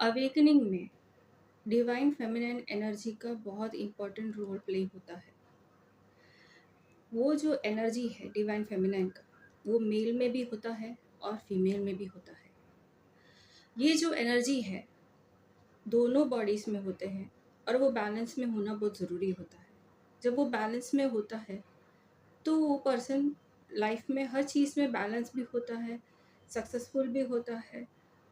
Awakening में divine feminine energy का बहुत इम्पोर्टेंट रोल प्ले होता है। वो जो एनर्जी है डिवाइन फेमिनिन का, वो मेल में भी होता है और फीमेल में भी होता है। ये जो एनर्जी है दोनों बॉडीज़ में होते हैं और वो बैलेंस में होना बहुत ज़रूरी होता है। जब वो बैलेंस में होता है तो वो पर्सन लाइफ में हर चीज़ में बैलेंस भी होता है, सक्सेसफुल भी होता है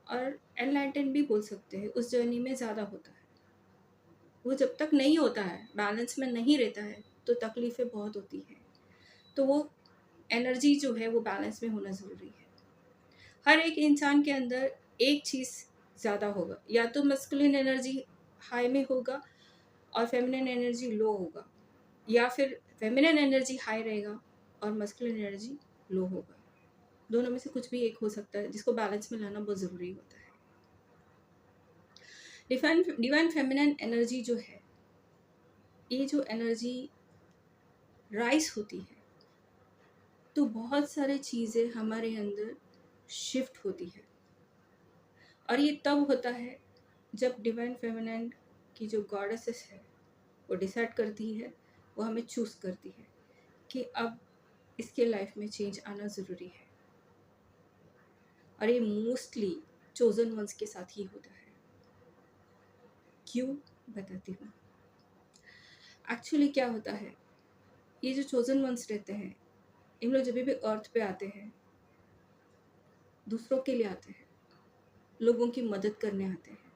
और एनलाइटन भी बोल सकते हैं, उस जर्नी में ज़्यादा होता है। वो जब तक नहीं होता है, बैलेंस में नहीं रहता है, तो तकलीफ़ें बहुत होती हैं। तो वो एनर्जी जो है वो बैलेंस में होना ज़रूरी है। हर एक इंसान के अंदर एक चीज़ ज़्यादा होगा, या तो मस्कुलिन एनर्जी हाई में होगा और फेमिनिन एनर्जी लो होगा, या फिर फेमिनिन एनर्जी हाई रहेगा और मस्कुलिन एनर्जी लो होगा। दोनों में से कुछ भी एक हो सकता है, जिसको बैलेंस में लाना बहुत ज़रूरी होता है। डिवाइन फेमिनिन एनर्जी जो है, ये जो एनर्जी राइज होती है तो बहुत सारे चीज़ें हमारे अंदर शिफ्ट होती है। और ये तब होता है जब डिवाइन फेमिनिन की जो गॉडेसेस है वो डिसाइड करती है, वो हमें चूज़ करती है कि अब इसके लाइफ में चेंज आना ज़रूरी है। और ये मोस्टली चोजन वंस के साथ ही होता है। क्यों, बताती हूँ। एक्चुअली क्या होता है, ये जो चोजन वंस रहते हैं, इन लोग जब भी अर्थ पे आते हैं दूसरों के लिए आते हैं, लोगों की मदद करने आते हैं।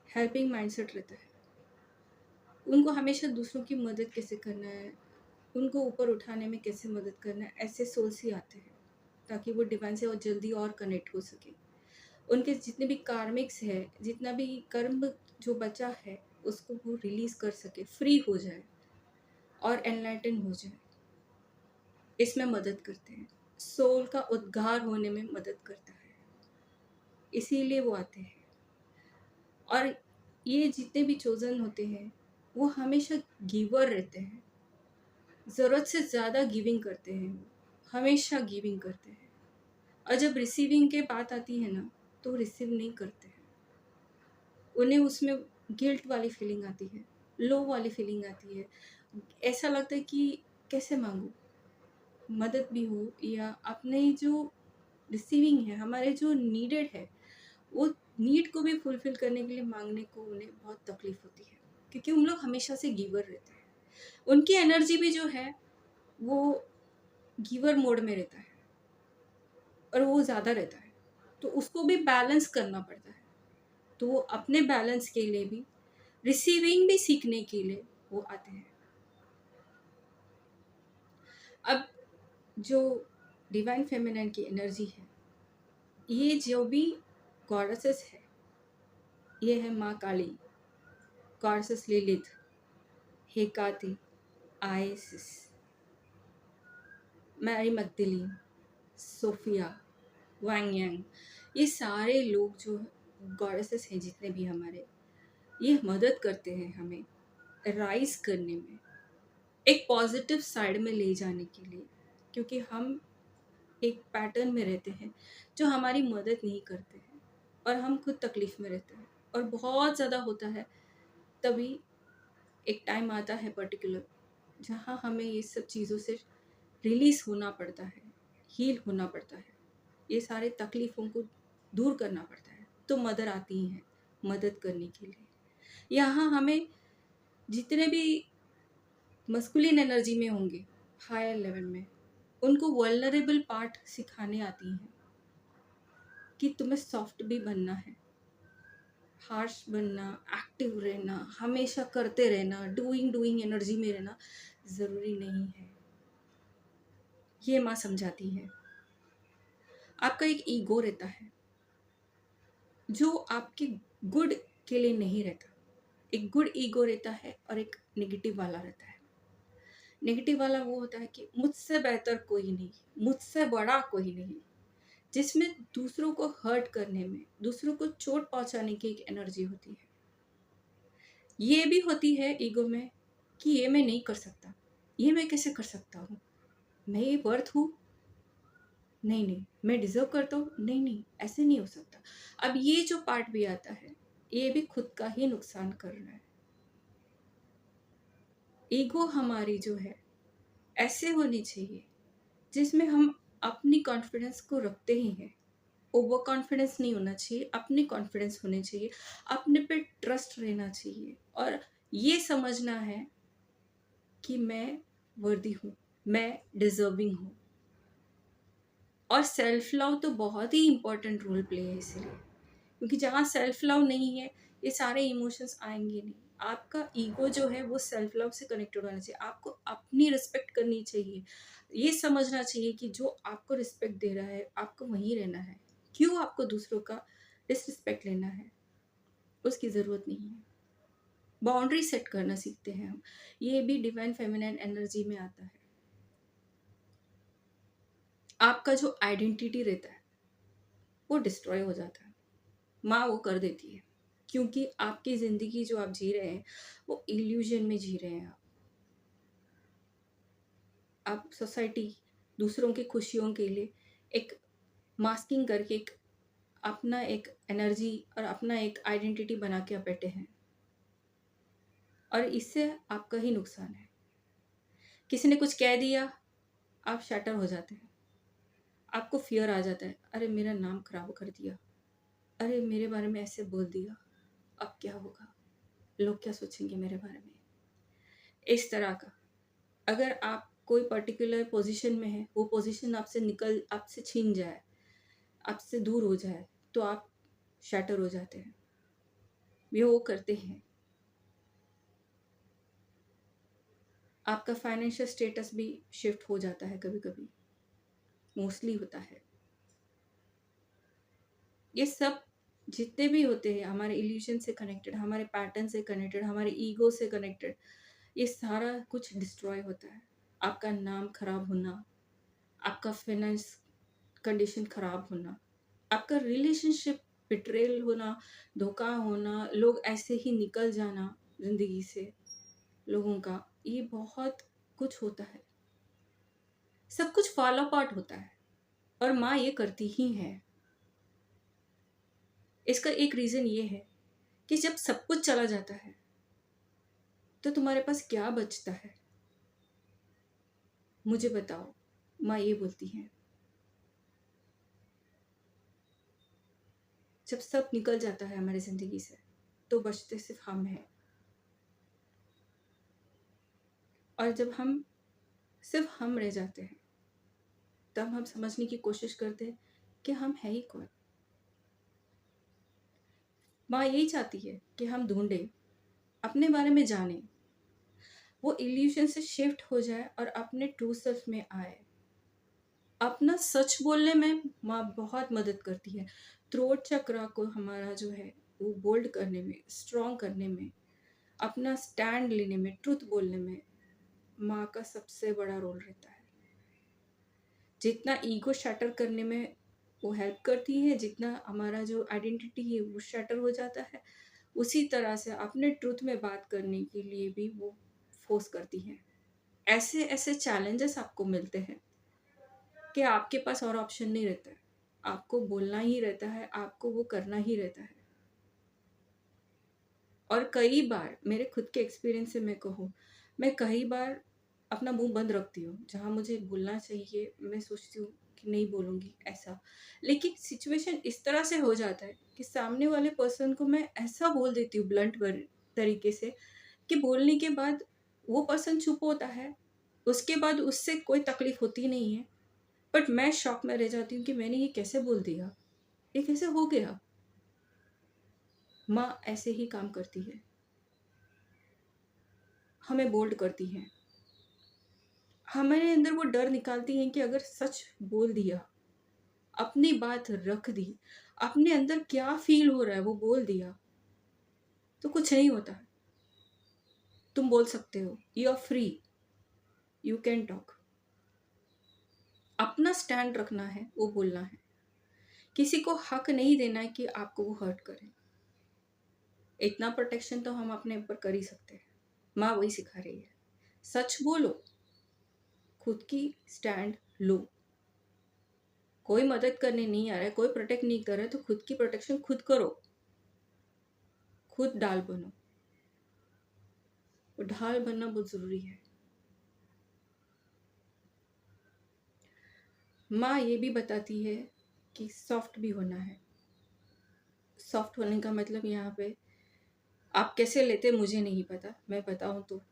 हेल्पिंग माइंडसेट रहता है उनको, हमेशा दूसरों की मदद कैसे करना है, उनको ऊपर उठाने में कैसे मदद करना है, ऐसे सोल्स ही आते हैं ताकि वो डिवाइन से और जल्दी और कनेक्ट हो सके। उनके जितने भी कार्मिक्स है, जितना भी कर्म जो बचा है, उसको वो रिलीज कर सके, फ्री हो जाए और एनलाइटन हो जाए। इसमें मदद करते हैं, सोल का उद्धार होने में मदद करता है, इसीलिए वो आते हैं। और ये जितने भी चोजन होते हैं वो हमेशा गिवर रहते हैं, ज़रूरत से ज़्यादा गिविंग करते हैं, वो हमेशा गिविंग करते हैं। और जब रिसीविंग के बात आती है ना, तो रिसीव नहीं करते हैं। उन्हें उसमें गिल्ट वाली फीलिंग आती है, लो वाली फीलिंग आती है। ऐसा लगता है कि कैसे मांगूं, मदद भी हो या अपने जो रिसीविंग है, हमारे जो नीडेड है, वो नीड को भी फुलफिल करने के लिए मांगने को उन्हें बहुत तकलीफ होती है, क्योंकि उन लोग हमेशा से गिवर रहते हैं। उनकी एनर्जी भी जो है वो गिवर मोड में रहता है और वो ज़्यादा रहता है, तो उसको भी बैलेंस करना पड़ता है। तो वो अपने बैलेंस के लिए भी, रिसीविंग भी सीखने के लिए वो आते हैं। अब जो डिवाइन फेमिनिन की एनर्जी है, ये जो भी गॉडेसेस है, ये है माँ Kali, goddesses Lilith, Hecate, Isis, Mary Magdalene, Sophia, Wang Yang. ये सारे लोग जो गॉडेसेस हैं, जितने भी हमारे, ये मदद करते हैं हमें राइज करने में, एक पॉजिटिव साइड में ले जाने के लिए। क्योंकि हम एक पैटर्न में रहते हैं जो हमारी मदद नहीं करते हैं और हम खुद तकलीफ़ में रहते हैं और बहुत ज़्यादा होता है। तभी एक टाइम आता है पर्टिकुलर, जहाँ हमें ये सब चीज़ों से रिलीज़ होना पड़ता है, हील होना पड़ता है, ये सारे तकलीफ़ों को दूर करना पड़ता है। तो मदर आती हैं मदद करने के लिए। यहाँ हमें जितने भी मस्कुलिन एनर्जी में होंगे हायर लेवल में, उनको वल्नरेबल पार्ट सिखाने आती हैं कि तुम्हें सॉफ्ट भी बनना है, हार्श बनना, एक्टिव रहना, हमेशा करते रहना, डूइंग एनर्जी में रहना ज़रूरी नहीं है। ये माँ समझाती है। आपका एक ईगो रहता है जो आपके गुड के लिए नहीं रहता। एक गुड ईगो रहता है और एक नेगेटिव वाला रहता है। नेगेटिव वाला वो होता है कि मुझसे बेहतर कोई नहीं, मुझसे बड़ा कोई नहीं, जिसमें दूसरों को हर्ट करने में, दूसरों को चोट पहुंचाने की एक एनर्जी होती है। ये भी होती है ईगो में कि ये मैं नहीं कर सकता, ये मैं कैसे कर सकता हूँ, मैं ये वर्थ हूँ, नहीं नहीं मैं डिजर्व करता हूँ, नहीं नहीं ऐसे नहीं हो सकता। अब ये जो पार्ट भी आता है, ये भी खुद का ही नुकसान कर रहा है। ईगो हमारी जो है ऐसे होनी चाहिए जिसमें हम अपनी कॉन्फिडेंस को रखते ही हैं। ओवर कॉन्फिडेंस नहीं होना चाहिए, अपनी कॉन्फिडेंस होनी चाहिए, अपने पे ट्रस्ट रहना चाहिए और ये समझना है कि मैं वर्दी हूँ, मैं डिजर्विंग हूँ। और सेल्फ लव तो बहुत ही इम्पोर्टेंट रोल प्ले है इसीलिए, क्योंकि जहाँ सेल्फ लव नहीं है ये सारे इमोशंस आएंगे नहीं। आपका ईगो जो है वो सेल्फ लव से कनेक्टेड होना चाहिए। आपको अपनी रिस्पेक्ट करनी चाहिए, ये समझना चाहिए कि जो आपको रिस्पेक्ट दे रहा है आपको वहीं रहना है। क्यों आपको दूसरों का डिसरिस्पेक्ट लेना है, उसकी ज़रूरत नहीं है। बाउंड्री सेट करना सीखते हैं हम, ये भी डिवाइन फेमिनाइन एनर्जी में आता है। आपका जो आइडेंटिटी रहता है वो डिस्ट्रॉय हो जाता है, माँ वो कर देती है, क्योंकि आपकी ज़िंदगी जो आप जी रहे हैं वो इल्यूजन में जी रहे हैं। आप सोसाइटी दूसरों की खुशियों के लिए एक मास्किंग करके एक अपना एक एनर्जी और अपना एक आइडेंटिटी बना के आप बैठे हैं, और इससे आपका ही नुकसान है। किसी ने कुछ कह दिया, आप शैटर हो जाते हैं, आपको फियर आ जाता है, अरे मेरा नाम खराब कर दिया, अरे मेरे बारे में ऐसे बोल दिया, अब क्या होगा, लोग क्या सोचेंगे मेरे बारे में। इस तरह का, अगर आप कोई पर्टिकुलर पोजीशन में है, वो पोजीशन आपसे छीन जाए, आपसे दूर हो जाए, तो आप शैटर हो जाते हैं। वे वो करते हैं। आपका फाइनेंशियल स्टेटस भी शिफ्ट हो जाता है, कभी कभी मोस्टली होता है। ये सब जितने भी होते हैं हमारे इल्यूजन से कनेक्टेड, हमारे पैटर्न से कनेक्टेड, हमारे ईगो से कनेक्टेड, ये सारा कुछ डिस्ट्रॉय होता है। आपका नाम खराब होना, आपका फाइनेंस कंडीशन खराब होना, आपका रिलेशनशिप बिट्रेल होना, धोखा होना, लोग ऐसे ही निकल जाना जिंदगी से लोगों का, ये बहुत कुछ होता है। सब कुछ फॉल अपार्ट होता है और माँ ये करती ही है। इसका एक रीजन ये है कि जब सब कुछ चला जाता है तो तुम्हारे पास क्या बचता है, मुझे बताओ। माँ ये बोलती है, जब सब निकल जाता है हमारी जिंदगी से तो बचते सिर्फ हम हैं। और जब हम सिर्फ हम रह जाते हैं तब हम समझने की कोशिश करते हैं कि हम है ही कौन। माँ यही चाहती है कि हम ढूंढें, अपने बारे में जानें, वो इल्यूशन से शिफ्ट हो जाए और अपने ट्रू सेल्फ में आए। अपना सच बोलने में माँ बहुत मदद करती है। थ्रोट चक्रा को हमारा जो है वो बोल्ड करने में, स्ट्रॉन्ग करने में, अपना स्टैंड लेने में, ट्रुथ बोलने में माँ का सबसे बड़ा रोल रहता है। जितना ईगो शैटर करने में वो हेल्प करती है, जितना हमारा जो आइडेंटिटी है वो शैटर हो जाता है, उसी तरह से अपने ट्रुथ में बात करने के लिए भी वो फोर्स करती है। ऐसे ऐसे चैलेंजेस आपको मिलते हैं कि आपके पास और ऑप्शन नहीं रहता है, आपको बोलना ही रहता है, आपको वो करना ही रहता है। और कई बार मेरे खुद के एक्सपीरियंस से मैं कहूँ, मैं कई बार अपना मुंह बंद रखती हूँ, जहाँ मुझे बोलना चाहिए मैं सोचती हूँ कि नहीं बोलूँगी ऐसा, लेकिन सिचुएशन इस तरह से हो जाता है कि सामने वाले पर्सन को मैं ऐसा बोल देती हूँ ब्लंट तरीके से कि बोलने के बाद वो पर्सन चुप होता है, उसके बाद उससे कोई तकलीफ होती नहीं है, बट मैं शॉक में रह जाती हूँ कि मैंने ये कैसे बोल दिया, ये कैसे हो गया। माँ ऐसे ही काम करती है, हमें बोल्ड करती हैं, हमारे अंदर वो डर निकालती हैं कि अगर सच बोल दिया, अपनी बात रख दी, अपने अंदर क्या फील हो रहा है वो बोल दिया, तो कुछ नहीं होता है। तुम बोल सकते हो, you are free, you can talk. अपना स्टैंड रखना है, वो बोलना है। किसी को हक नहीं देना है कि आपको वो हर्ट करे। इतना प्रोटेक्शन तो हम अपने ऊपर कर ही सकते हैं। माँ वही सिखा रही है, सच बोलो, खुद की स्टैंड लो। कोई मदद करने नहीं आ रहा है, कोई प्रोटेक्ट नहीं कर रहा है, तो खुद की प्रोटेक्शन खुद करो, खुद ढाल बनो। वो ढाल बनना बहुत ज़रूरी है। माँ ये भी बताती है कि सॉफ्ट भी होना है। सॉफ्ट होने का मतलब यहाँ पे आप कैसे लेते मुझे नहीं पता, मैं बताऊँ तो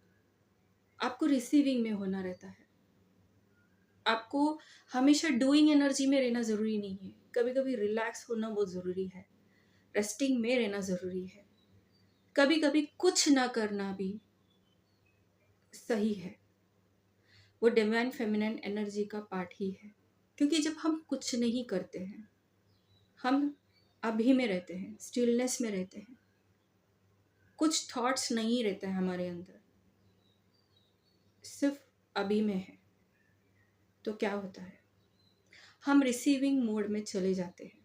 आपको रिसीविंग में होना रहता है। आपको हमेशा डूइंग एनर्जी में रहना ज़रूरी नहीं है, कभी कभी रिलैक्स होना बहुत ज़रूरी है, रेस्टिंग में रहना ज़रूरी है, कभी कभी कुछ ना करना भी सही है। वो डिवाइन फेमिनिन एनर्जी का पार्ट ही है, क्योंकि जब हम कुछ नहीं करते हैं, हम अभी में रहते हैं, स्टिलनेस में रहते हैं, कुछ थॉट्स नहीं रहते हैं हमारे अंदर, सिर्फ अभी में है, तो क्या होता है, हम रिसीविंग मोड में चले जाते हैं।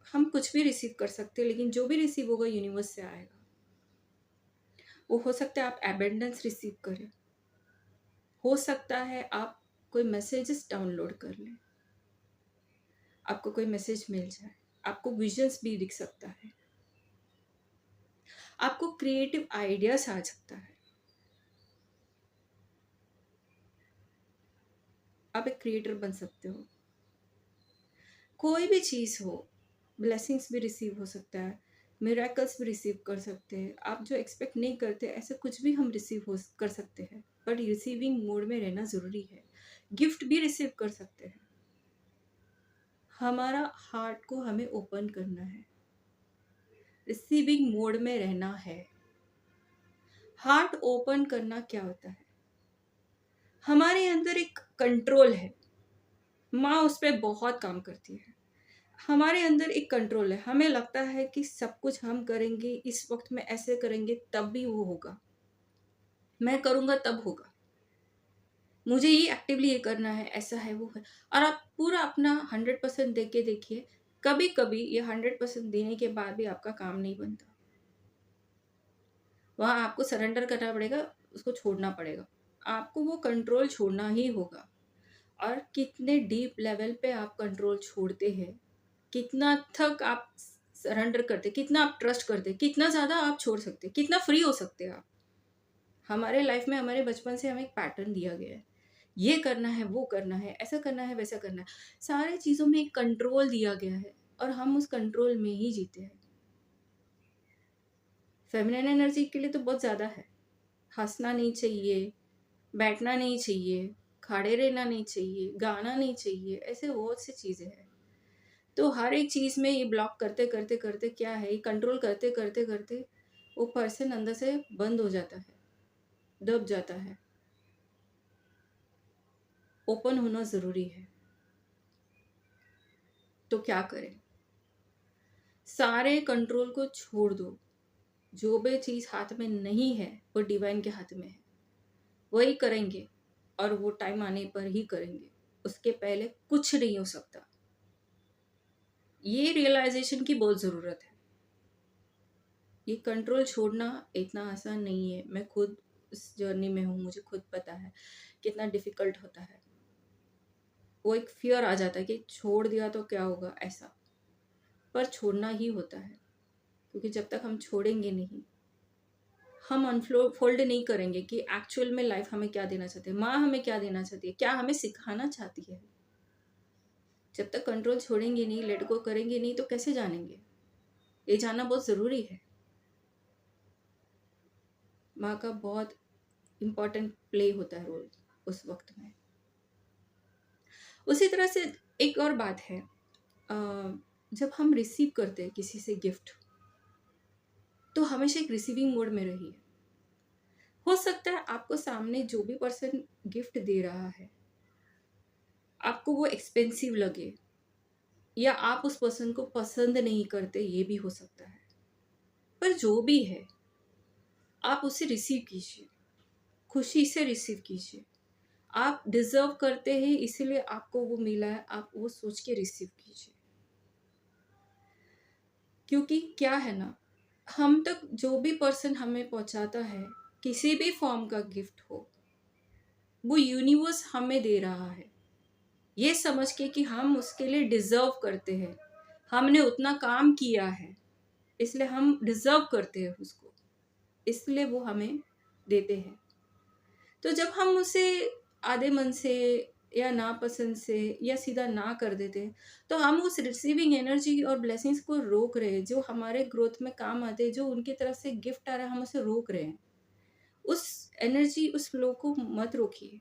हम कुछ भी रिसीव कर सकते हैं, लेकिन जो भी रिसीव होगा यूनिवर्स से आएगा। वो हो सकता है आप एबेंडेंस रिसीव करें, हो सकता है आप कोई मैसेजेस डाउनलोड कर लें, आपको कोई मैसेज मिल जाए, आपको विजन्स भी दिख सकता है, आपको क्रिएटिव आइडियाज आ सकता है। आप एक क्रिएटर बन सकते हो, कोई भी चीज़ हो, ब्लेसिंग्स भी रिसीव हो सकता है, मिरेकल्स भी रिसीव कर सकते हैं, आप जो एक्सपेक्ट नहीं करते ऐसा कुछ भी हम रिसीव हो कर सकते हैं, बट रिसीविंग मोड में रहना ज़रूरी है। गिफ्ट भी रिसीव कर सकते हैं। हमारा हार्ट को हमें ओपन करना है, रिसीविंग मोड में रहना है। हार्ट ओपन करना क्या होता है, हमारे अंदर एक कंट्रोल है, माँ उस पर बहुत काम करती है। हमारे अंदर एक कंट्रोल है, हमें लगता है कि सब कुछ हम करेंगे, इस वक्त में ऐसे करेंगे तब भी वो होगा, मैं करूँगा तब होगा, मुझे ये एक्टिवली ये करना है, ऐसा है वो है। और आप पूरा अपना 100% दे के देखिए, कभी कभी ये 100% देने के बाद भी आपका काम नहीं बनता। वहाँ आपको सरेंडर करना पड़ेगा, उसको छोड़ना पड़ेगा, आपको वो कंट्रोल छोड़ना ही होगा। और कितने डीप लेवल पे आप कंट्रोल छोड़ते हैं, कितना तक आप सरेंडर करते, कितना आप ट्रस्ट करते, कितना ज़्यादा आप छोड़ सकते, कितना फ्री हो सकते हैं आप। हमारे लाइफ में हमारे बचपन से हमें एक पैटर्न दिया गया है, ये करना है, वो करना है, ऐसा करना है, वैसा करना है, सारी चीज़ों में एक कंट्रोल दिया गया है और हम उस कंट्रोल में ही जीते हैं। फेमिनिन एनर्जी के लिए तो बहुत ज़्यादा है, हंसना नहीं चाहिए, बैठना नहीं चाहिए, खड़े रहना नहीं चाहिए, गाना नहीं चाहिए, ऐसे बहुत सी चीज़ें हैं। तो हर एक चीज़ में ये ब्लॉक करते करते करते क्या है, ये कंट्रोल करते करते करते वो पर्सन अंदर से बंद हो जाता है, दब जाता है। ओपन होना ज़रूरी है। तो क्या करें, सारे कंट्रोल को छोड़ दो, जो भी चीज़ हाथ में नहीं है वो डिवाइन के हाथ में है, वही करेंगे और वो टाइम आने पर ही करेंगे, उसके पहले कुछ नहीं हो सकता। ये रियलाइजेशन की बहुत ज़रूरत है। ये कंट्रोल छोड़ना इतना आसान नहीं है, मैं खुद इस जर्नी में हूँ, मुझे खुद पता है कितना डिफ़िकल्ट होता है। वो एक फियर आ जाता है कि छोड़ दिया तो क्या होगा, ऐसा, पर छोड़ना ही होता है, क्योंकि जब तक हम छोड़ेंगे नहीं, हम अनफोल्ड नहीं करेंगे कि एक्चुअल में लाइफ हमें क्या देना चाहती है, माँ हमें क्या देना चाहती है, क्या हमें सिखाना चाहती है। जब तक कंट्रोल छोड़ेंगे नहीं, लेट गो करेंगे नहीं, तो कैसे जानेंगे। ये जानना बहुत ज़रूरी है। माँ का बहुत इम्पोर्टेंट प्ले होता है रोल उस वक्त में। उसी तरह से एक और बात है, जब हम रिसीव करते हैं किसी से गिफ्ट, तो हमेशा एक रिसीविंग मोड में रहिए। हो सकता है आपको सामने जो भी पर्सन गिफ्ट दे रहा है, आपको वो एक्सपेंसिव लगे, या आप उस पर्सन को पसंद नहीं करते, ये भी हो सकता है। पर जो भी है, आप उसे रिसीव कीजिए, खुशी से रिसीव कीजिए। आप डिजर्व करते हैं, इसीलिए आपको वो मिला है, आप वो सोच के रिसीव कीजिए। क्योंकि क्या है ना, हम तक जो भी पर्सन हमें पहुंचाता है, किसी भी फॉर्म का गिफ्ट हो, वो यूनिवर्स हमें दे रहा है। ये समझ के कि हम उसके लिए डिज़र्व करते हैं, हमने उतना काम किया है, इसलिए हम डिज़र्व करते हैं उसको, इसलिए वो हमें देते हैं। तो जब हम उसे आधे मन से या नापसंद से या सीधा ना कर देते हैं, तो हम उस रिसीविंग एनर्जी और ब्लेसिंग्स को रोक रहे हैं, जो हमारे ग्रोथ में काम आते हैं, जो उनकी तरफ से गिफ्ट आ रहा है, हम उसे रोक रहे हैं। उस एनर्जी, उस फ्लो को मत रोकिए।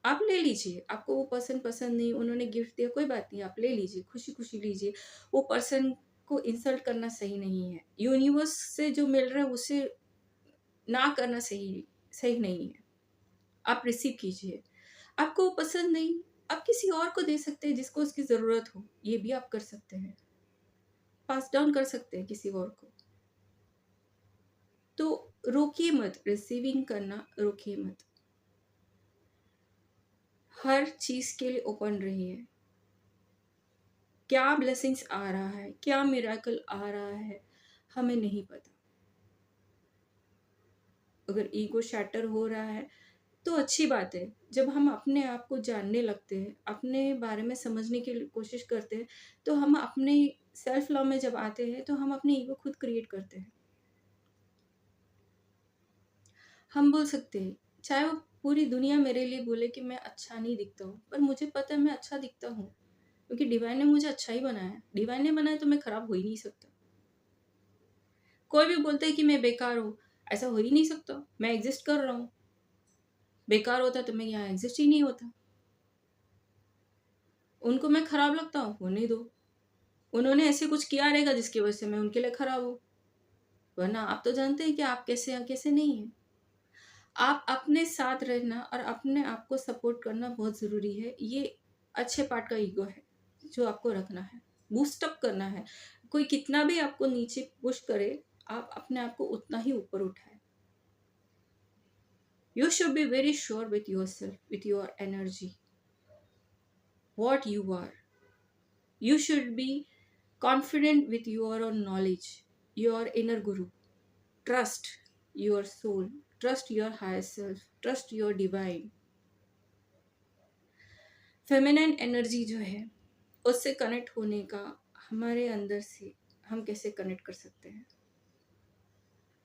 आप ले लीजिए, आपको वो पर्सन पसंद नहीं, उन्होंने गिफ्ट दिया, कोई बात नहीं, आप ले लीजिए, खुशी-खुशी लीजिए। वो पर्सन को इंसल्ट करना सही नहीं है। यूनिवर्स से जो मिल रहा है, उसे ना करना सही सही नहीं है। आप रिसीव कीजिए। आपको वो पसंद नहीं, आप किसी और को दे सकते हैं जिसको उसकी ज़रूरत हो, ये भी आप कर सकते हैं। पास डाउन कर सकते हैं किसी और को। तो रोकिए मत, रिसीविंग करना रोकिए मत। हर चीज़ के लिए ओपन रहिए। क्या ब्लेसिंग्स आ रहा है, क्या मिरेकल आ रहा है, हमें नहीं पता। अगर ईगो शैटर हो रहा है, तो अच्छी बात है। जब हम अपने आप को जानने लगते हैं, अपने बारे में समझने की कोशिश करते हैं, तो हम अपने सेल्फ लव में जब आते हैं, तो हम अपनी ईगो खुद क्रिएट करते हैं। हम बोल सकते हैं, चाहे वो पूरी दुनिया मेरे लिए बोले कि मैं अच्छा नहीं दिखता हूँ, पर मुझे पता है मैं अच्छा दिखता हूँ, क्योंकि डिवाइन ने मुझे अच्छा ही बनाया है। डिवाइन ने बनाया तो मैं खराब हो ही नहीं सकता। कोई भी बोलता है कि मैं बेकार हूँ, ऐसा हो ही नहीं सकता। मैं एग्ज़िस्ट कर रहा हूँ। बेकार होता तो मैं यहाँ एग्ज़िस्ट ही नहीं होता। उनको मैं खराब लगता हूँ, होने दो। उन्होंने ऐसे कुछ किया रहेगा जिसकी वजह से मैं उनके लिए खराब हूँ। वरना आप तो जानते हैं कि आप कैसे हैं, कैसे नहीं हैं। आप अपने साथ रहना और अपने आप को सपोर्ट करना बहुत ज़रूरी है। ये अच्छे पार्ट का ईगो है, जो आपको रखना है, बूस्ट अप करना है। कोई कितना भी आपको नीचे पुश करे, आप अपने आप को उतना ही ऊपर उठाएँ। You should be very sure with yourself, with your energy, what you are. You should be confident with your own knowledge, your inner guru. Trust your soul, trust your higher self, trust your divine. Feminine energy जो है, उससे connect होने का हमारे अंदर से हम कैसे कनेक्ट कर सकते हैं?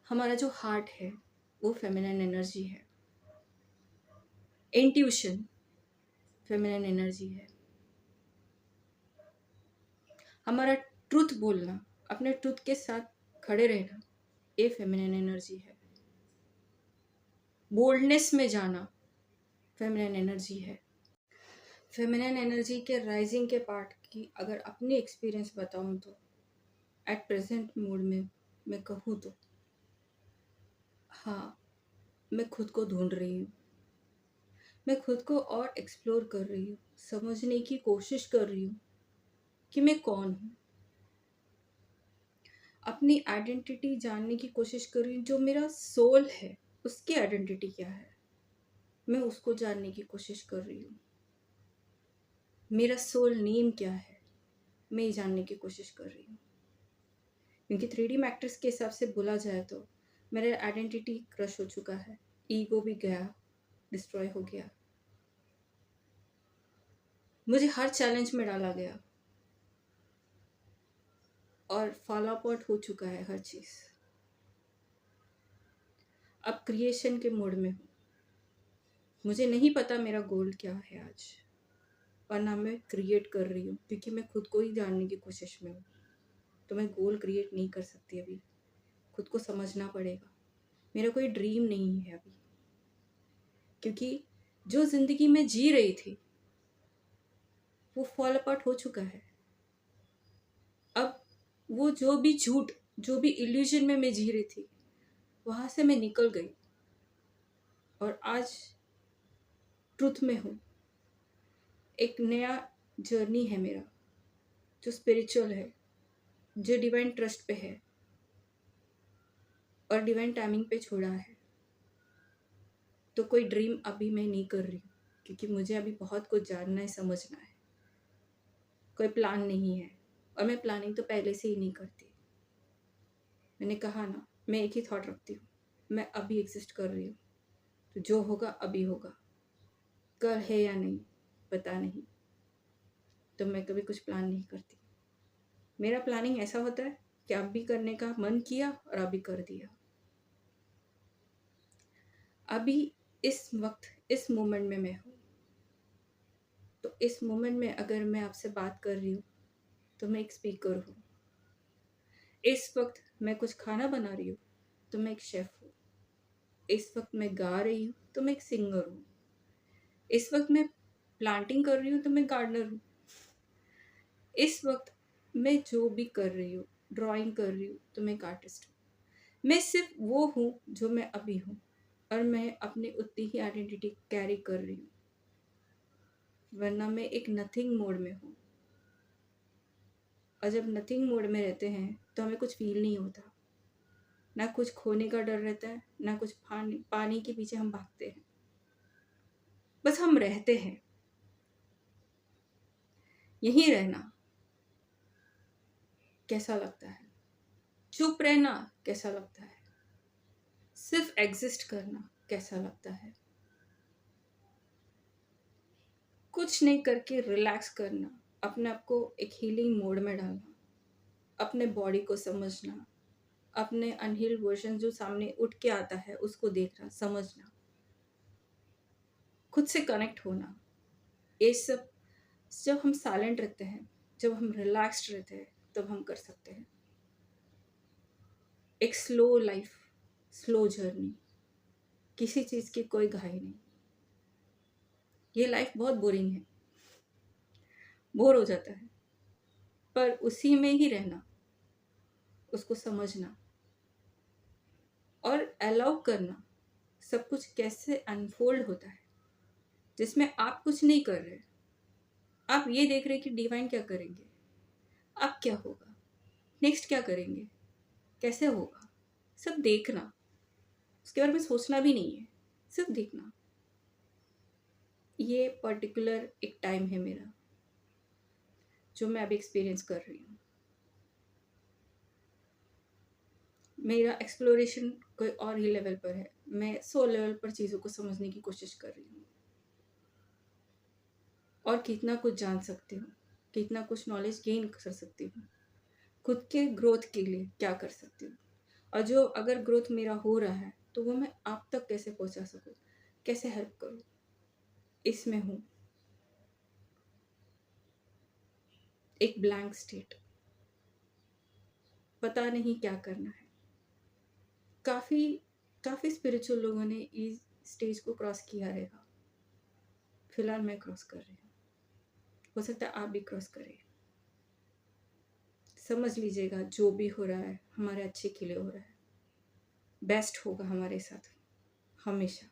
हमारा जो हार्ट है, वो फेमिनिन एनर्जी है। इंट्यूशन फेमिनिन एनर्जी है। हमारा ट्रुथ बोलना, अपने ट्रुथ के साथ खड़े रहना, ये फेमिनिन एनर्जी है। बोल्डनेस में जाना फेमिनिन एनर्जी है। फेमिनिन एनर्जी के राइजिंग के पार्ट की अगर अपनी एक्सपीरियंस बताऊं तो एट प्रेजेंट मूड में मैं कहूँ तो हाँ, मैं खुद को ढूंढ रही हूँ। मैं खुद को और एक्सप्लोर कर रही हूँ, समझने की कोशिश कर रही हूँ कि मैं कौन हूँ। अपनी आइडेंटिटी जानने की कोशिश कर रही हूँ। जो मेरा सोल है, उसकी आइडेंटिटी क्या है, मैं उसको जानने की कोशिश कर रही हूँ। मेरा सोल नेम क्या है, मैं ये जानने की कोशिश कर रही हूँ। क्योंकि 3D मैट्रिक्स के हिसाब से बोला जाए तो मेरा आइडेंटिटी क्रश हो चुका है, ईगो भी गया, डिस्ट्रॉय हो गया। मुझे हर चैलेंज में डाला गया और फॉल अपॉट हो चुका है हर चीज़। अब क्रिएशन के मोड में हूँ। मुझे नहीं पता मेरा गोल क्या है आज, और ना मैं क्रिएट कर रही हूँ, क्योंकि मैं खुद को ही जानने की कोशिश में हूँ। तो मैं गोल क्रिएट नहीं कर सकती अभी, खुद को समझना पड़ेगा। मेरा कोई ड्रीम नहीं है अभी, क्योंकि जो ज़िंदगी में जी रही थी वो फॉल अपार्ट हो चुका है। अब वो जो भी झूठ, जो भी इल्यूजन में मैं जी रही थी, वहाँ से मैं निकल गई और आज ट्रुथ में हूँ। एक नया जर्नी है मेरा, जो स्पिरिचुअल है, जो डिवाइन ट्रस्ट पे है और डिवाइन टाइमिंग पे छोड़ा है। तो कोई ड्रीम अभी मैं नहीं कर रही हूँ, क्योंकि मुझे अभी बहुत कुछ जानना है, समझना है। कोई प्लान नहीं है, और मैं प्लानिंग तो पहले से ही नहीं करती। मैंने कहा ना, मैं एक ही थॉट रखती हूँ, मैं अभी एग्जिस्ट कर रही हूँ, तो जो होगा अभी होगा। कल है या नहीं पता नहीं, तो मैं कभी कुछ प्लान नहीं करती। मेरा प्लानिंग ऐसा होता है कि अभी करने का मन किया और अभी कर दिया। अभी इस वक्त इस मोमेंट में मैं हूँ, तो इस मोमेंट में अगर मैं आपसे बात कर रही हूँ तो मैं एक स्पीकर हूँ। इस वक्त मैं कुछ खाना बना रही हूँ तो मैं एक शेफ हूँ। इस वक्त मैं गा रही हूँ तो मैं एक सिंगर हूँ। इस वक्त मैं प्लांटिंग कर रही हूँ तो मैं गार्डनर हूँ। इस वक्त मैं जो भी कर रही हूँ, ड्राइंग कर रही हूँ तो मैं एक आर्टिस्ट हूँ। मैं सिर्फ वो हूँ जो मैं अभी हूँ, और मैं अपनी उतनी ही आइडेंटिटी कैरी कर रही हूँ, वरना मैं एक नथिंग मोड में हूँ। और जब नथिंग मोड में रहते हैं तो हमें कुछ फील नहीं होता, ना कुछ खोने का डर रहता है, ना कुछ पानी के पीछे हम भागते हैं, बस हम रहते हैं। यहीं रहना कैसा लगता है, चुप रहना कैसा लगता है, सिर्फ एग्जिस्ट करना कैसा लगता है, कुछ नहीं करके रिलैक्स करना, अपने आप को एक हीलिंग मोड में डालना, अपने बॉडी को समझना, अपने अनहील्ड वर्जन जो सामने उठ के आता है उसको देखना, समझना, खुद से कनेक्ट होना। ये सब जब हम साइलेंट रहते हैं, जब हम रिलैक्स्ड रहते हैं, तब हम कर सकते हैं। एक स्लो लाइफ, स्लो जर्नी, किसी चीज़ की कोई घाई नहीं। ये लाइफ बहुत बोरिंग है, बोर हो जाता है, पर उसी में ही रहना, उसको समझना और अलाउ करना सब कुछ कैसे अनफोल्ड होता है, जिसमें आप कुछ नहीं कर रहे, आप ये देख रहे कि डिवाइन क्या करेंगे, अब क्या होगा, नेक्स्ट क्या करेंगे, कैसे होगा, सब देखना। उसके बारे में सोचना भी नहीं है, सिर्फ देखना। ये पर्टिकुलर एक टाइम है मेरा, जो मैं अभी एक्सपीरियंस कर रही हूँ। मेरा एक्सप्लोरेशन कोई और ही लेवल पर है, मैं 100 लेवल पर चीज़ों को समझने की कोशिश कर रही हूँ। और कितना कुछ जान सकती हूँ, कितना कुछ नॉलेज गेन कर सकती हूँ, खुद के ग्रोथ के लिए क्या कर सकती हूँ, और जो अगर ग्रोथ मेरा हो रहा है तो वो मैं आप तक कैसे पहुँचा सकूँ, कैसे हेल्प करूँ, इसमें हूँ। एक ब्लैंक स्टेट, पता नहीं क्या करना है। काफ़ी काफ़ी स्पिरिचुअल लोगों ने इस स्टेज को क्रॉस किया रहेगा, फिलहाल मैं क्रॉस कर रही हूँ, हो सकता है आप भी क्रॉस करें। समझ लीजिएगा जो भी हो रहा है हमारे अच्छे के लिए हो रहा है, बेस्ट होगा हमारे साथ हमेशा।